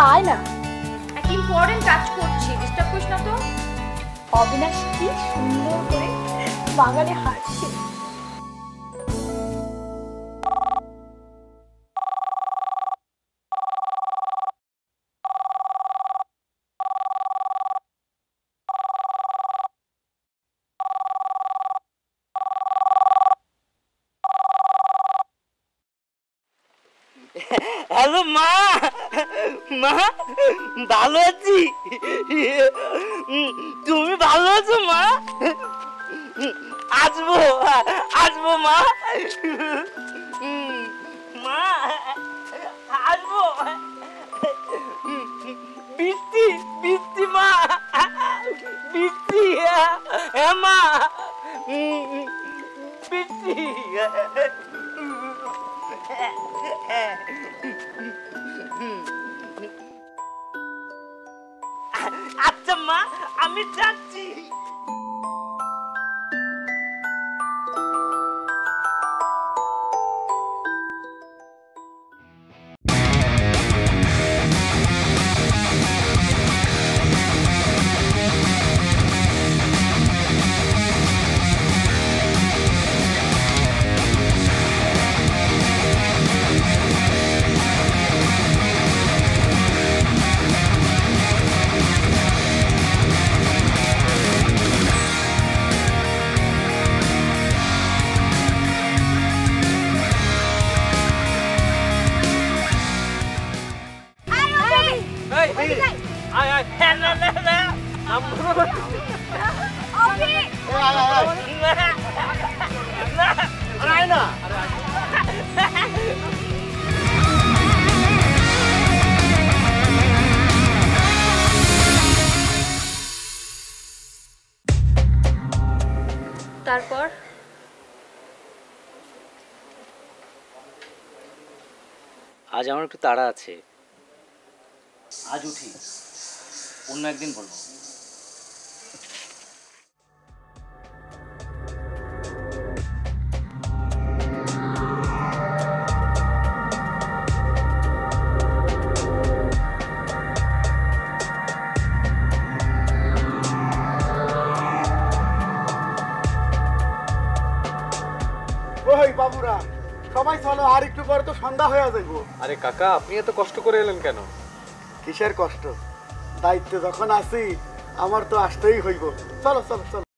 আয় না, একটা ইম্পর্টেন্ট কাজ করছি, ডিস্টার্ব করিস না তো। অবিনাশ কি সুন্দর করে বাগানে হাঁটছে। হ্যালো মা, মা ভালো আছি। তুমি ভালো আছো মা? আসবো আসবো মা, মা আসবো। বৃষ্টি বৃষ্টি মা, বৃষ্টি হ্যাঁ মা, বৃষ্টি। আচ্ছা মা, আমি যাচ্ছি। তারপর আজ আমার একটু তাড়া আছে, আজ উঠি, অন্য একদিন বলবো। ওই বাবুরা সবাই চলো, আর একটু পরে তো সন্ধ্যা হয়ে যাইব। আরে কাকা, আপনি এত কষ্ট করে এলেন কেন? কিসের কষ্ট, দায়িত্বে যখন আছি আমার তো আসতেই হইব। চলো চলো চলো।